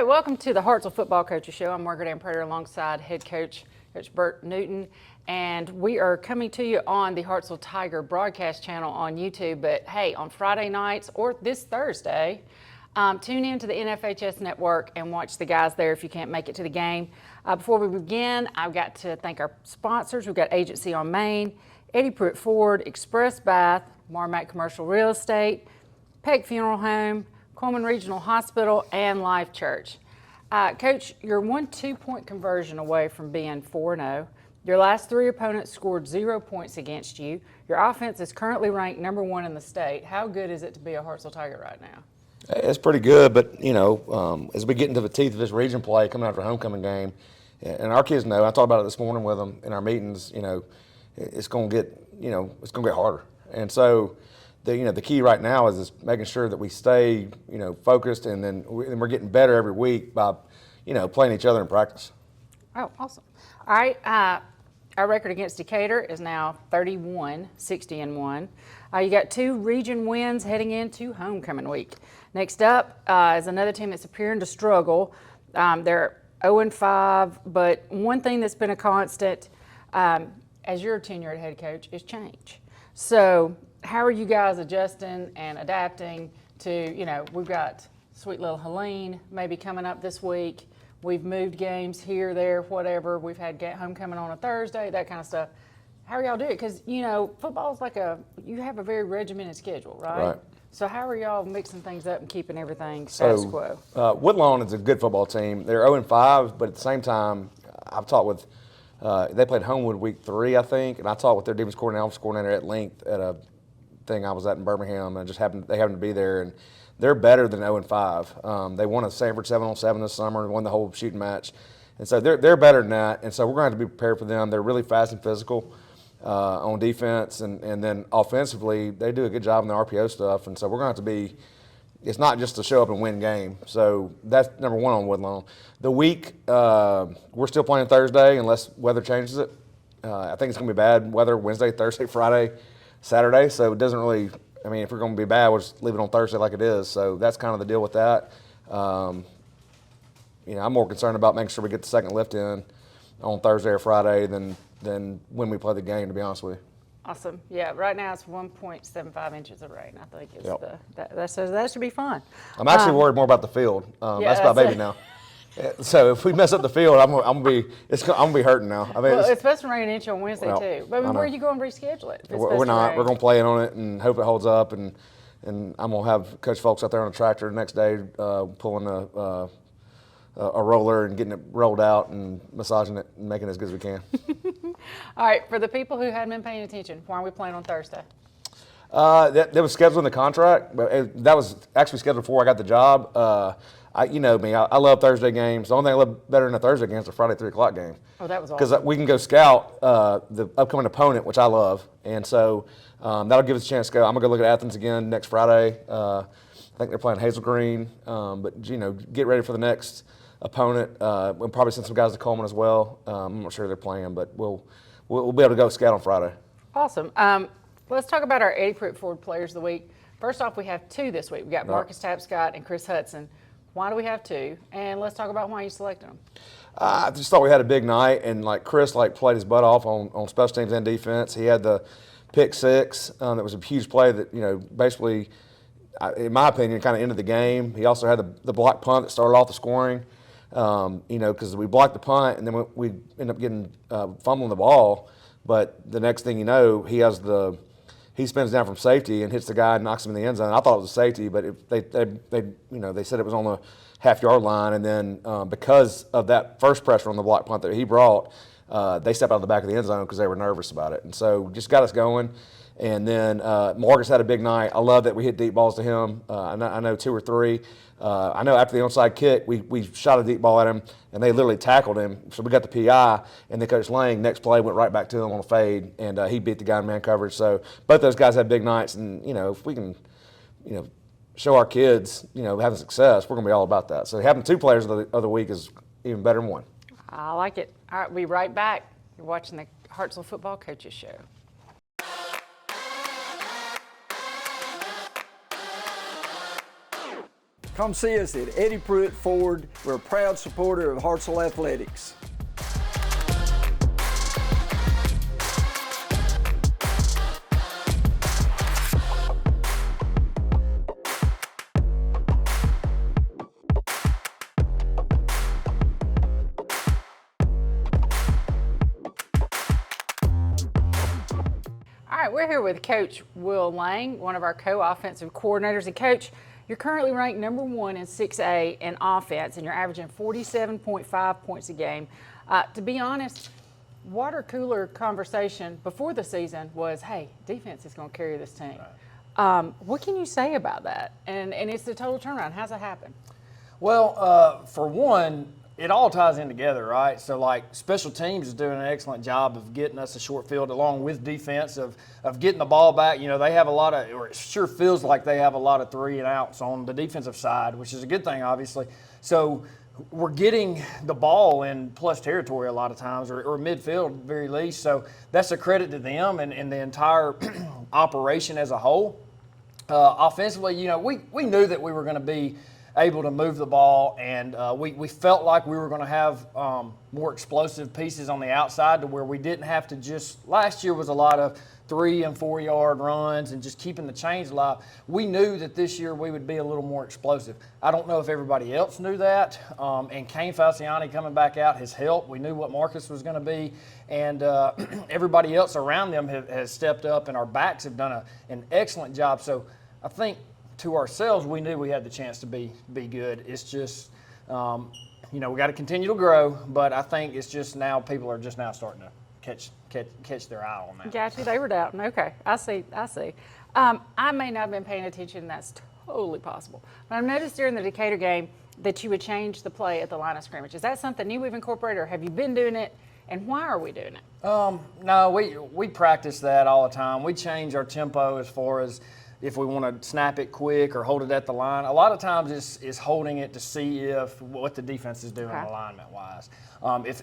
right, welcome to the Hartselle Football Coaches Show. I'm Margaret Ann Prater alongside head coach, Coach Bert Newton, and we are coming to you on the Hartselle Tiger broadcast channel on YouTube. But hey, on Friday nights or this Thursday, tune in to the NFHS Network and watch the guys there if you can't make it to the game. Before we begin, I've got to thank our sponsors. We've got Agency on Main, Eddie Pruitt Ford, Express Bath, Marmac Commercial Real Estate, Peg Funeral Home, Coleman Regional Hospital, and Life Church. Coach, you're 1 2-point conversion away from being 4-0. Your last 3 opponents scored 0 points against you. Your offense is currently ranked #1 in the state. How good is it to be a Hartselle Tiger right now? It's pretty good, but, as we get into the teeth of this region play coming after a homecoming game, and our kids know, I talked about it this morning with them in our meetings, it's going to get harder. And so, the key right now is making sure that we stay, focused, and then we're getting better every week by, playing each other in practice. Oh, awesome. All right, our record against Decatur is now 31-60-1. You got 2 region wins heading into homecoming week. Next up is another team that's appearing to struggle. They're 0-5, but one thing that's been a constant as your tenured head coach is change. So how are you guys adjusting and adapting to, we've got sweet little Helene maybe coming up this week. We've moved games here, there, whatever. We've had homecoming on a Thursday, that kind of stuff. How are y'all doing? Because, football is you have a very regimented schedule, right? Right. So how are y'all mixing things up and keeping everything status quo? Woodlawn is a good football team. They're 0-5, but at the same time, I've talked with, they played Homewood week 3, I think, and I talked with their defense coordinator, offensive coordinator at length at a thing I was at in Birmingham, and they happened to be there, and they're better than 0-5. They won a Sanford 7-on-7 this summer and won the whole shooting match, and so they're better than that. And so we're going to have to be prepared for them. They're really fast and physical on defense, and then offensively they do a good job in the RPO stuff. And so we're going to have to be. It's not just to show up and win game. So that's number 1 on Woodlawn. The week we're still playing Thursday unless weather changes it. I think it's going to be bad weather Wednesday, Thursday, Friday, Saturday. So it doesn't really. I mean, if we're going to be bad, we'll just leave it on Thursday like it is. So that's kind of the deal with that. I'm more concerned about making sure we get the second lift in on Thursday or Friday than when we play the game, to be honest with you. Awesome. Yeah, right now it's 1.75 inches of rain. I think it's Yep. that should be fun. I'm actually worried more about the field. That's my baby now. So if we mess up the field, I'm gonna be hurting now. I mean, it's supposed to rain an inch on Wednesday too. But where are you going to reschedule it? We're not. We're gonna play on it and hope it holds up. And I'm gonna have Coach Folks out there on a tractor the next day, pulling a roller and getting it rolled out and massaging it and making it as good as we can. All right. For the people who hadn't been paying attention, why are we playing on Thursday? That was scheduled in the contract, but that was actually scheduled before I got the job. You know me, I love Thursday games. The only thing I love better than a Thursday game is a Friday 3 o'clock game. Oh, that was awesome. Because we can go scout the upcoming opponent, which I love. And so that'll give us a chance to go. I'm going to go look at Athens again next Friday. I think they're playing Hazel Green. But, get ready for the next opponent. We'll probably send some guys to Coleman as well. I'm not sure they're playing, but we'll be able to go scout on Friday. Awesome. Let's talk about our Eddie Pruitt Ford Players of the Week. First off, we have 2 this week. We got Marcus Tapscott and Chris Hudson. Why do we have 2? And let's talk about why you selected them. I just thought we had a big night, and Chris played his butt off on special teams and defense. He had the pick 6. That was a huge play that basically, in my opinion, kind of ended the game. He also had the block punt that started off the scoring. Because we blocked the punt and then we end up getting fumbling the ball. But the next thing you know, he spins down from safety and hits the guy and knocks him in the end zone. I thought it was a safety, but they said it was on the half-yard line. And then because of that first pressure on the block punt that he brought, they stepped out of the back of the end zone because they were nervous about it. And so just got us going. And then Marcus had a big night. I love that we hit deep balls to him. I know 2 or 3. I know after the onside kick, we shot a deep ball at him, and they literally tackled him. So we got the PI, and then Coach Lang, next play, went right back to him on a fade, and he beat the guy in man coverage. So both those guys had big nights, and, if we can, show our kids, having success, we're going to be all about that. So having 2 players of the week is even better than 1. I like it. All right, we'll be right back. You're watching the Hartselle Football Coaches Show. Come see us at Eddie Pruitt Ford. We're a proud supporter of Hartselle Athletics. All right, we're here with Coach Will Lang, one of our co-offensive coordinators. And Coach, you're currently ranked number 1 in 6A in offense, and you're averaging 47.5 points a game. To be honest, water cooler conversation before the season was, hey, defense is going to carry this team. Right. What can you say about that? And it's the total turnaround. How's that happen? Well, for one, it all ties in together, right? So, like, special teams is doing an excellent job of getting us a short field along with defense of getting the ball back. You know, they have a lot of, or it sure feels like they have a lot of 3 and outs on the defensive side, which is a good thing, obviously. So we're getting the ball in plus territory a lot of times, or midfield at the very least. So that's a credit to them and the entire operation as a whole. Offensively, you know, we knew that we were going to be able to move the ball, and we felt like we were going to have more explosive pieces on the outside to where we didn't have to just – last year was a lot of 3 and 4 yard runs and just keeping the chains alive. We knew that this year we would be a little more explosive. I don't know if everybody else knew that, and Kane Falciani coming back out has helped. We knew what Marcus was going to be, and everybody else around them has stepped up, and our backs have done an excellent job. So I think – to ourselves, we knew we had the chance to be good. It's just, you know, we got to continue to grow, but I think it's just now people are just now starting to catch their eye on that. Gotcha, they were doubting. Okay, I see. I may not have been paying attention. That's totally possible. But I've noticed during the Decatur game that you would change the play at the line of scrimmage. Is that something new we've incorporated, or have you been doing it? And why are we doing it? No, we practice that all the time. We change our tempo as far as if we want to snap it quick or hold it at the line. A lot of times it's holding it to see what the defense is doing alignment-wise.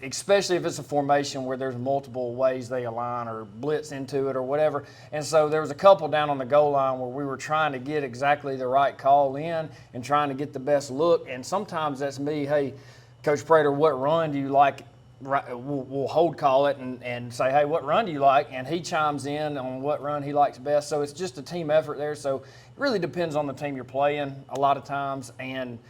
Especially if it's a formation where there's multiple ways they align or blitz into it or whatever. And so there was a couple down on the goal line where we were trying to get exactly the right call in and trying to get the best look. And sometimes that's me, hey, Coach Prater, what run do you like? We'll hold call it and say, hey, what run do you like? And he chimes in on what run he likes best. So it's just a team effort there. So it really depends on the team you're playing a lot of times. And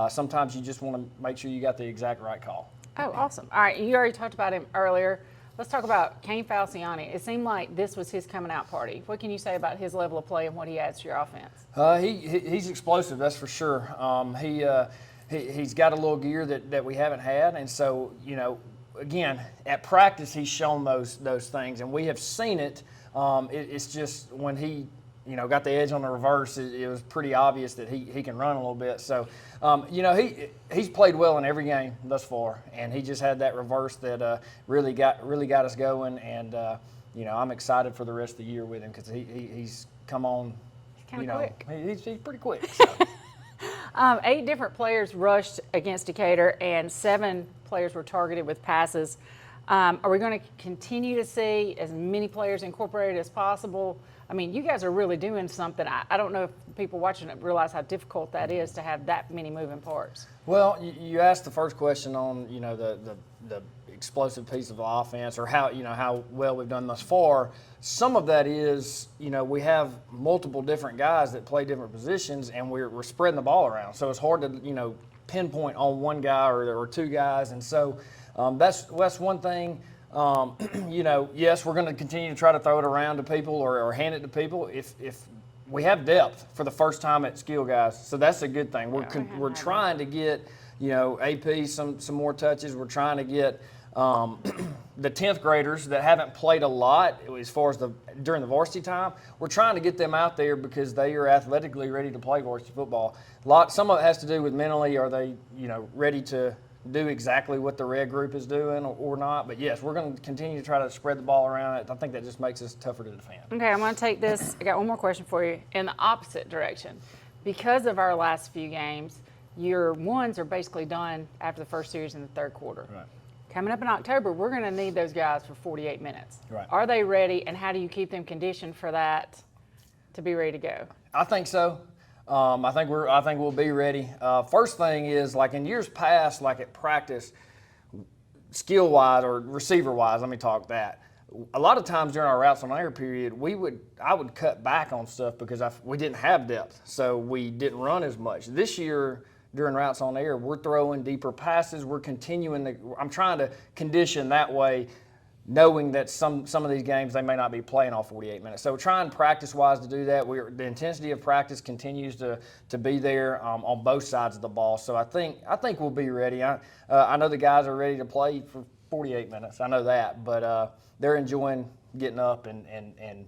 sometimes you just want to make sure you got the exact right call. Oh, awesome. All right, you already talked about him earlier. Let's talk about Kane Falciani. It seemed like this was his coming out party. What can you say about his level of play and what he adds to your offense? He's explosive, that's for sure. He's got a little gear that we haven't had. And so, you know, again, at practice, he's shown those things, and we have seen it. It's just when he, you know, got the edge on the reverse, it was pretty obvious that he can run a little bit. So, you know, he's played well in every game thus far, and he just had that reverse that really got us going. And you know, I'm excited for the rest of the year with him because he's come on. He's kind of quick. He's pretty quick. So. 8 different players rushed against Decatur, and 7 players were targeted with passes. Are we going to continue to see as many players incorporated as possible? I mean, you guys are really doing something. I don't know if people watching it realize how difficult that is to have that many moving parts. Well, you asked the first question on, you know, the explosive piece of the offense, or how well we've done thus far. Some of that is, you know, we have multiple different guys that play different positions, and we're spreading the ball around. So it's hard to, you know, pinpoint on one guy or 2 guys. And so that's one thing. You know, yes, we're going to continue to try to throw it around to people or hand it to people if we have depth for the first time at skill guys. So that's a good thing. We're trying to get, you know, AP some more touches. We're trying to get the 10th graders that haven't played a lot as far as during the varsity time. We're trying to get them out there because they are athletically ready to play varsity football. Some of it has to do with mentally, are they, you know, ready to do exactly what the red group is doing or not. But yes, we're going to continue to try to spread the ball around. I think that just makes us tougher to defend. Okay, I'm going to take this. I got one more question for you in the opposite direction. Because of our last few games, your ones are basically done after the first series in the third quarter. Right. Coming up in October, we're going to need those guys for 48 minutes. Right. Are they ready, and how do you keep them conditioned for that to be ready to go? I think so. I think we'll be ready. First thing is, like in years past, like at practice, skill-wise or receiver-wise, let me talk that. A lot of times during our routes on air period, I would cut back on stuff because we didn't have depth, so we didn't run as much. This year during routes on air, we're throwing deeper passes. We're I'm trying to condition that way, knowing that some of these games they may not be playing all 48 minutes. So trying practice-wise to do that. The intensity of practice continues to be there on both sides of the ball. So I think we'll be ready. I know the guys are ready to play for 48 minutes. I know that, but they're enjoying getting up and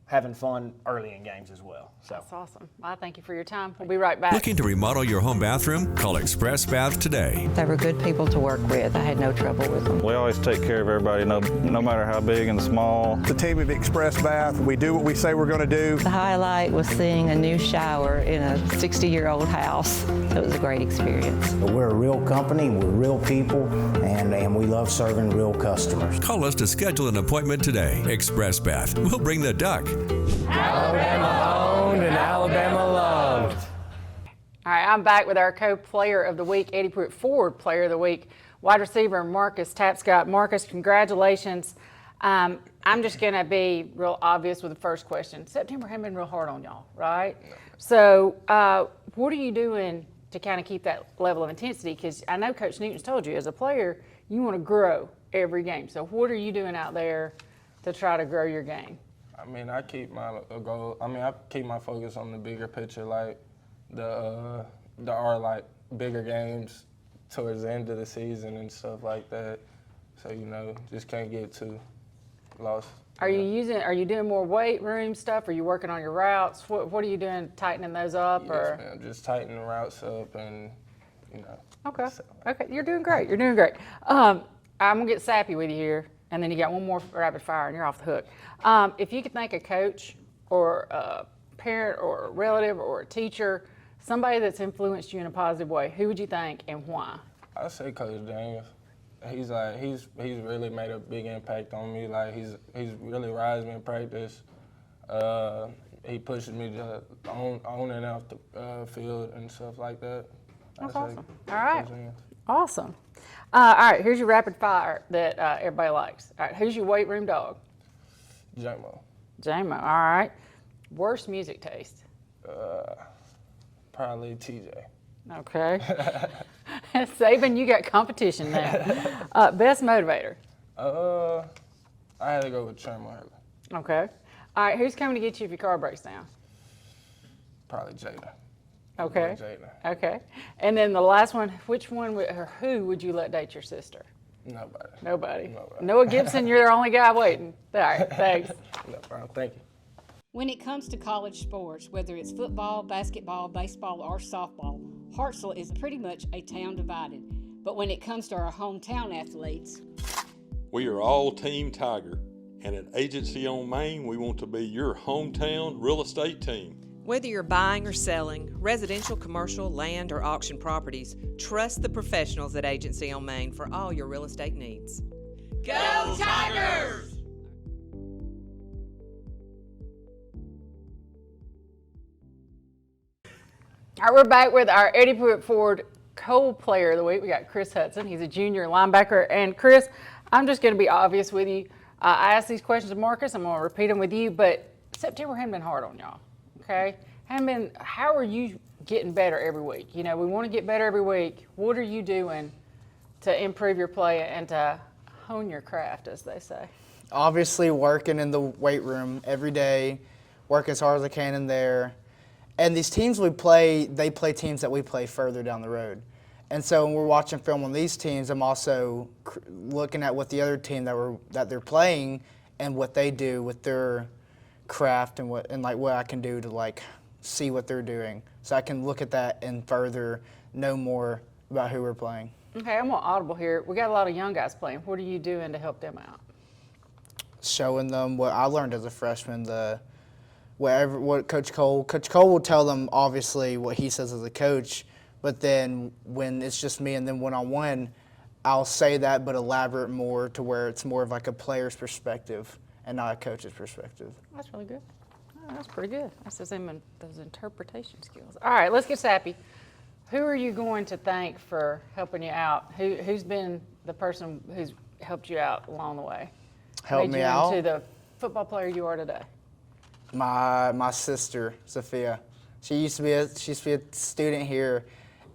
having fun early in games as well. So That's awesome. Well, thank you for your time. We'll be right back. Looking to remodel your home bathroom? Call Express Bath today. They were good people to work with. I had no trouble with them. We always take care of everybody, no matter how big and small. The team at Express Bath, we do what we say we're going to do. The highlight was seeing a new shower in a 60-year-old house. It was a great experience. We're a real company, we're real people, and we love serving real customers. Call us to schedule an appointment today. Express Bath. We'll bring the duck. Alabama owned and Alabama loved. All right, I'm back with our co-player of the week, 80 Pruitt Ford Player of the Week, wide receiver Marcus Tapscott. Marcus, congratulations. I'm just going to be real obvious with the first question. September had been real hard on y'all, right? So what are you doing to kind of keep that level of intensity? Because I know Coach Newton's told you, as a player, you want to grow every game. So what are you doing out there to try to grow your game? I mean, I keep my goal. I mean, I keep my focus on the bigger picture, like like bigger games towards the end of the season and stuff like that. So just can't get too lost. Are you doing more weight room stuff? Are you working on your routes? What are you doing, tightening those up? Yes, or ma'am, just tightening the routes up and Okay. Okay, you're doing great. You're doing great. I'm gonna get sappy with you here, and then you got one more rapid fire, and you're off the hook. If you could thank a coach or a parent or a relative or a teacher, somebody that's influenced you in a positive way, who would you thank and why? I say Coach Daniels. He's really made a big impact on me. Like he's really rised me in practice. He pushes me to on and out the field and stuff like that. That's awesome. All right. Awesome. All right, here's your rapid fire that everybody likes. All right, who's your weight room dog? JMO. JMO, all right. Worst music taste? Probably TJ. Okay. Saban, you got competition now. Best motivator? I had to go with Trent Marley. Okay. All right, who's coming to get you if your car breaks down? Probably Jada. Okay. Jada. Okay. And then the last one, who would you let date your sister? Nobody. Noah Gibson, you're the only guy waiting. All right, thanks. No problem. Thank you. When it comes to college sports, whether it's football, basketball, baseball, or softball, Hartselle is pretty much a town divided. But when it comes to our hometown athletes, we are all Team Tiger, and at Agency on Main, we want to be your hometown real estate team. Whether you're buying or selling, residential, commercial, land, or auction properties, trust the professionals at Agency on Main for all your real estate needs. Go Tigers! All right, we're back with our 80 Pruitt Ford co-player of the week. We got Chris Hudson. He's a junior linebacker. And Chris, I'm just going to be obvious with you. I asked these questions to Marcus. I'm going to repeat them with you. But September hadn't been hard on y'all, okay? How are you getting better every week? We want to get better every week. What are you doing to improve your play and to hone your craft, as they say? Obviously working in the weight room every day, work as hard as I can in there. And these teams we play, they play teams that we play further down the road. And so when we're watching film on these teams, I'm also looking at what the other team that they're playing and what they do with their craft and what I can do to see what they're doing. So I can look at that and further know more about who we're playing. Okay, I'm on audible here. We got a lot of young guys playing. What are you doing to help them out? Showing them what I learned as a freshman, what Coach Cole will tell them, obviously, what he says as a coach, but then when it's just me and them one-on-one, I'll say that but elaborate more to where it's more of like a player's perspective and not a coach's perspective. That's really good. That's pretty good. That's those interpretation skills. All right, let's get sappy. Who are you going to thank for helping you out? Who's been the person who's helped you out along the way? Helped me out? Made you into the football player you are today. My sister, Sophia. She used to be a student here,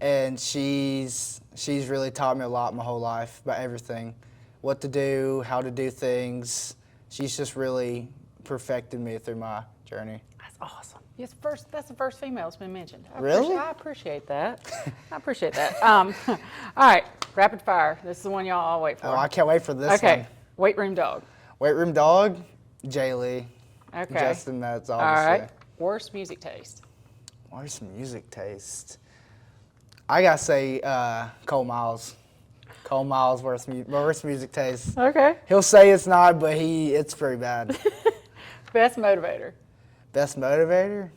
and she's really taught me a lot my whole life about everything, what to do, how to do things. She's just really perfected me through my journey. That's awesome. That's the first female that's been mentioned. Really? I appreciate that. I appreciate that. All right, rapid fire. This is the one y'all all wait for. Oh, I can't wait for this one. Okay, weight room dog. Weight room dog, Jay Lee. Okay. Justin Metz, obviously. All right. Worst music taste. Worst music taste. I gotta say Cole Miles. Cole Miles' worst music taste. Okay. He'll say it's not, but it's pretty bad. Best motivator. Best motivator?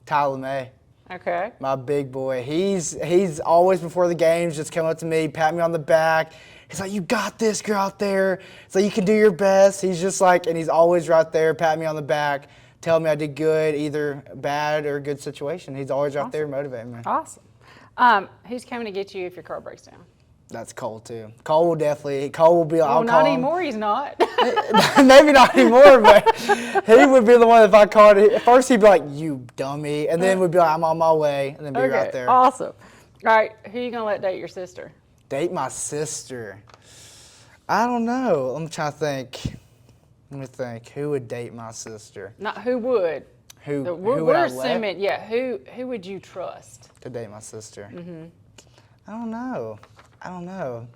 Tyler May. Okay. My big boy. He's always before the games just come up to me, pat me on the back. He's like, you got this, girl out there. So you can do your best. He's just like, and he's always right there, pat me on the back, tell me I did good, either bad or good situation. He's always right there motivating me. Awesome. Who's coming to get you if your car breaks down? That's Cole too. Cole will be like, Well, not anymore, he's not. Maybe not anymore, but he would be the one if I called it. At first he'd be like, you dummy. And then we'd be like, I'm on my way. And then be right there. Awesome. All right, who are you going to let date your sister? Date my sister. I don't know. I'm trying to think. Let me think. Who would date my sister? Not who would. Who would we're I assuming, yeah, who would you trust? To date my sister? Mm-hmm. I don't know.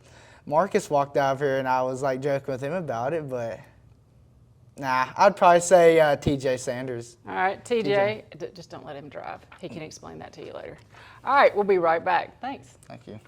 Marcus walked out here and I was like joking with him about it, but nah, I'd probably say TJ Sanders. All right, TJ, just don't let him drive. He can explain that to you later. All right, we'll be right back. Thanks. Thank you.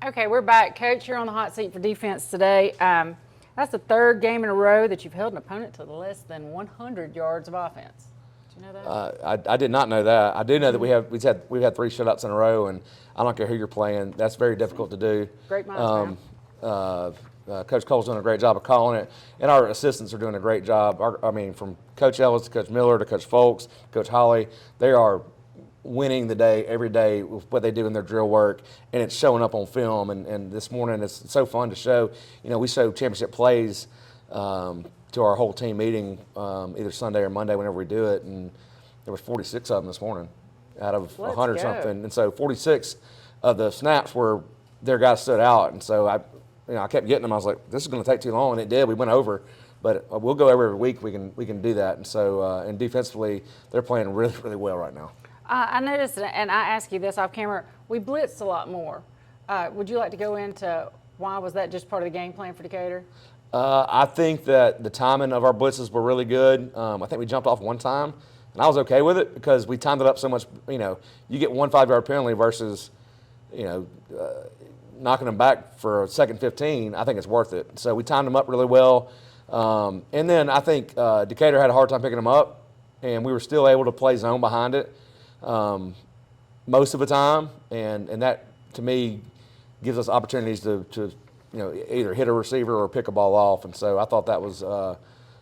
Okay, we're back. Coach, you're on the hot seat for defense today. That's the third game in a row that you've held an opponent to less than 100 yards of offense. Did you know that? I did not know that. I do know that we've had 3 shutouts in a row, and I don't care who you're playing. That's very difficult to do. Great minds, Coach Cole's doing a great job of calling it, and our assistants are doing a great job. From Coach Ellis to Coach Miller to Coach Folks, Coach Holly, they are winning the day every day with what they do in their drill work, and it's showing up on film. And this morning it's so fun to show. We show championship plays to our whole team meeting either Sunday or Monday whenever we do it, and there was 46 of them this morning out of 100 something. And so 46 of the snaps were their guys stood out, and so I kept getting them. I was like, this is going to take too long, and it did. We went over. But we'll go every week. We can do that, and so and defensively, they're playing really, really well right now. I noticed, and I asked you this off camera, we blitzed a lot more. Would you like to go into why was that just part of the game plan for Decatur? I think that the timing of our blitzes were really good. I think we jumped off one time, and I was okay with it because we timed it up so much. You get 1 5-yard penalty versus, knocking them back for a second 15. I think it's worth it. So we timed them up really well. And then I think Decatur had a hard time picking them up, and we were still able to play zone behind it most of the time, and that to me gives us opportunities to either hit a receiver or pick a ball off. And so I thought that was a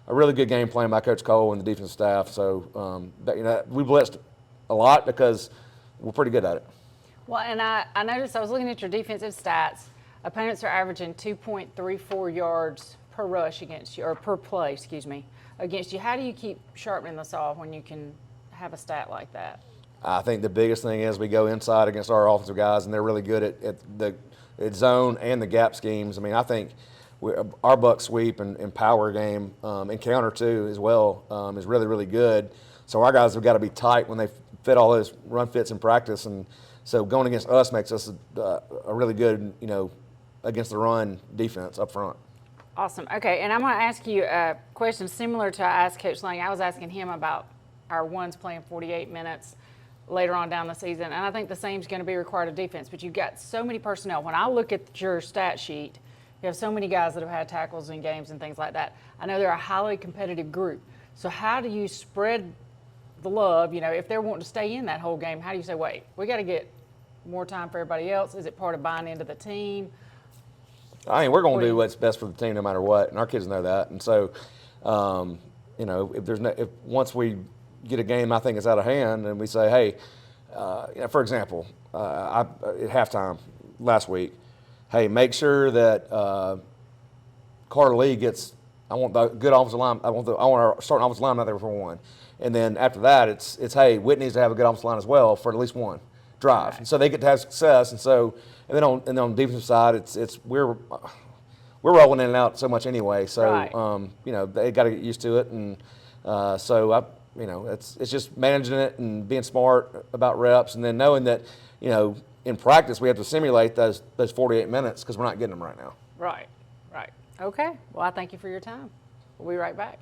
really good game plan by Coach Cole and the defense staff. So we blitzed a lot because we're pretty good at it. Well, and I noticed, I was looking at your defensive stats. Opponents are averaging 2.34 yards per rush against you, or per play, excuse me, against you. How do you keep sharpening the saw when you can have a stat like that? I think the biggest thing is we go inside against our offensive guys, and they're really good at zone and the gap schemes. I think our buck sweep and power game and counter too as well is really, really good. So our guys have got to be tight when they fit all those run fits in practice, and so going against us makes us a really good, against the run defense up front. Awesome. Okay, and I'm going to ask you a question similar to I asked Coach Lang. I was asking him about our ones playing 48 minutes later on down the season, and I think the same is going to be required of defense. But you've got so many personnel. When I look at your stat sheet, you have so many guys that have had tackles in games and things like that. I know they're a highly competitive group. So how do you spread the love? You know, if they're wanting to stay in that whole game, how do you say, wait, we got to get more time for everybody else? Is it part of buying into the team? I mean, we're going to do what's best for the team no matter what, and our kids know that. And so, you know, if once we get a game I think is out of hand, and we say, hey, you know, for example, at halftime last week, hey, make sure that Carter Lee gets. I want the good offensive line. I want our starting offensive line out there for one, and then after that, it's hey, Whit needs to have a good offensive line as well for at least one drive, right. And so they get to have success, and so. And then on the defensive side, we're rolling in and out so much anyway. So right. You know, they got to get used to it, and you know, it's just managing it and being smart about reps, and then knowing that, you know, in practice we have to simulate those 48 minutes because we're not getting them right now. Right. Okay. Well, I thank you for your time. We'll be right back.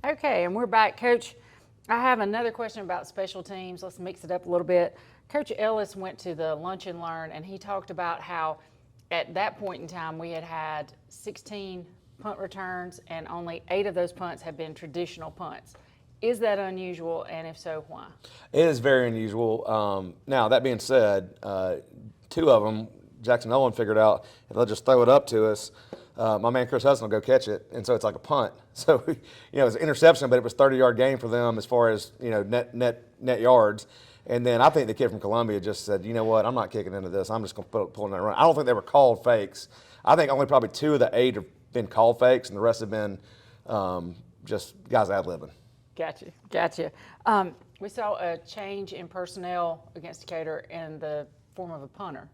Okay, and we're back. Coach, I have another question about special teams. Let's mix it up a little bit. Coach Ellis went to the Lunch and Learn, and he talked about how at that point in time we had 16 punt returns, and only 8 of those punts have been traditional punts. Is that unusual, and if so, why? It is very unusual. Now, that being said, 2 of them, Jackson Owen figured out if they'll just throw it up to us, my man Chris Hudson will go catch it, and so it's like a punt. So, you know, it was an interception, but it was 30-yard gain for them as far as, you know, net yards. And then I think the kid from Columbia just said, you know what, I'm not kicking into this. I'm just going to pull in that run. I don't think they were called fakes. I think only probably 2 of the 8 have been called fakes, and the rest have been just guys ad-libbing. Gotcha. We saw a change in personnel against Decatur in the form of a punter.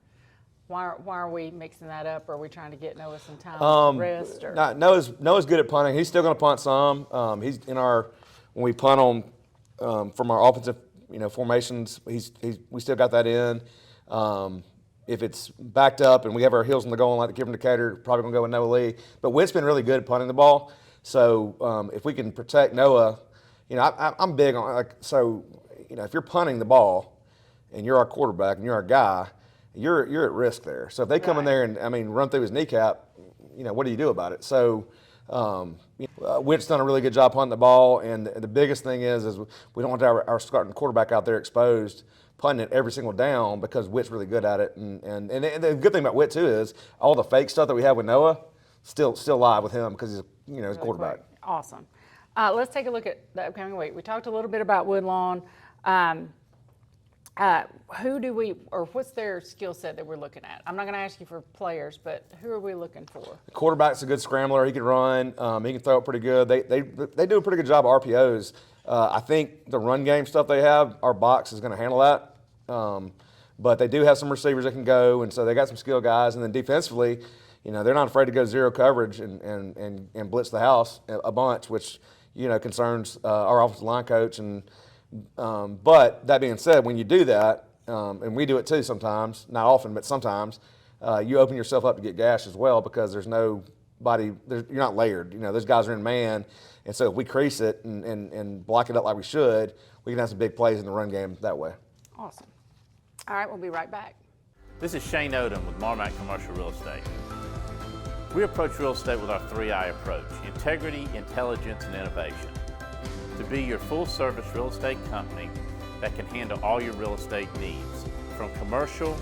Why are we mixing that up? Are we trying to get Noah some time to rest? Or? Noah's good at punting. He's still going to punt some. He's in our when we punt on from our offensive formations. We still got that in. If it's backed up and we have our heels on the goal line like the kid from Decatur, probably going to go with Noah Lee. But Whit's been really good at punting the ball. So if we can protect Noah, I'm big on if you're punting the ball and you're our quarterback and you're our guy, you're at risk there. So if they come in there and run through his kneecap, what do you do about it? So Whit's done a really good job punting the ball, and the biggest thing is we don't want our starting quarterback out there exposed punting it every single down because Whit's really good at it. And the good thing about Whit too is all the fake stuff that we have with Noah still live with him because he's his quarterback. Great. Awesome. Let's take a look at the upcoming week. We talked a little bit about Woodlawn. What's their skill set that we're looking at? I'm not going to ask you for players, but who are we looking for? The quarterback's a good scrambler. He can run. He can throw it pretty good. They do a pretty good job of RPOs. I think the run game stuff they have, our box is going to handle that. But they do have some receivers that can go, and so they got some skill guys. And then defensively, they're not afraid to go zero coverage and blitz the house a bunch, which concerns our offensive line coach. But that being said, when you do that, and we do it too sometimes, not often, but sometimes, you open yourself up to get gashed as well because there's nobody, you're not layered. Those guys are in man, and so if we crease it and block it up like we should, we can have some big plays in the run game that way. Awesome. All right, we'll be right back. This is Shane Odom with Marmac Commercial Real Estate. We approach real estate with our 3I approach: integrity, intelligence, and innovation. To be your full-service real estate company that can handle all your real estate needs, from commercial,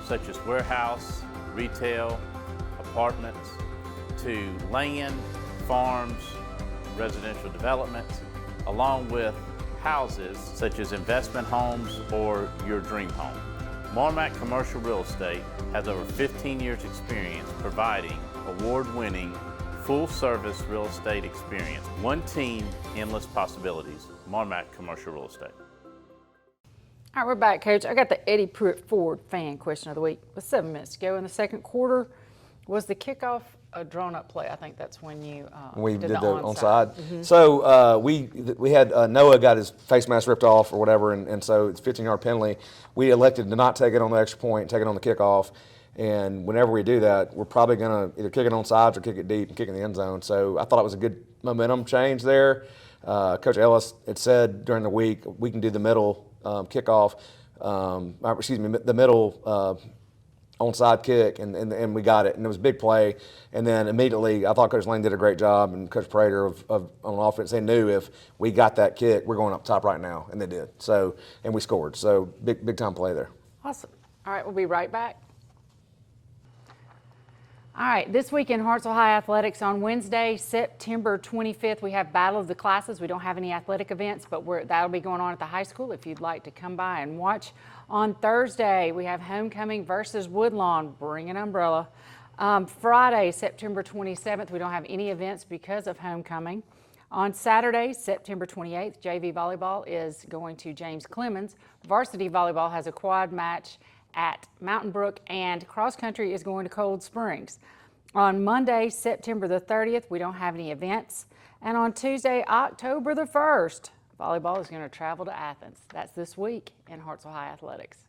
such as warehouse, retail, apartments, to land, farms, residential developments, along with houses, such as investment homes or your dream home. Marmac Commercial Real Estate has over 15 years experience providing award-winning, full-service real estate experience. One team, endless possibilities. Marmac Commercial Real Estate. All right, we're back, Coach. I got the Eddie Pruitt Ford fan question of the week. It was 7 minutes ago in the second quarter. Was the kickoff a drawn-up play? I think that's when you we did did the onside. Mm-hmm. So we had Noah got his face mask ripped off or whatever, and so it's a 15-yard penalty. We elected to not take it on the extra point, take it on the kickoff. And whenever we do that, we're probably going to either kick it on sides or kick it deep and kick in the end zone. So I thought it was a good momentum change there. Coach Ellis had said during the week, we can do the middle kickoff, the middle onside kick, and we got it. And it was a big play. And then immediately, I thought Coach Lane did a great job, and Coach Prater on offense, they knew if we got that kick, we're going up top right now, and they did. So, and we scored. So big time play there. Awesome. All right, we'll be right back. All right, this week in Hartselle High Athletics on Wednesday, September 25th, we have Battle of the Classes. We don't have any athletic events, but that'll be going on at the high school if you'd like to come by and watch. On Thursday, we have Homecoming versus Woodlawn. Bring an umbrella. Friday, September 27th, we don't have any events because of Homecoming. On Saturday, September 28th, JV Volleyball is going to James Clemens. Varsity Volleyball has a quad match at Mountain Brook, and cross country is going to Cold Springs. On Monday, September the 30th, we don't have any events. And on Tuesday, October the 1st, volleyball is going to travel to Athens. That's this week in Hartselle High Athletics.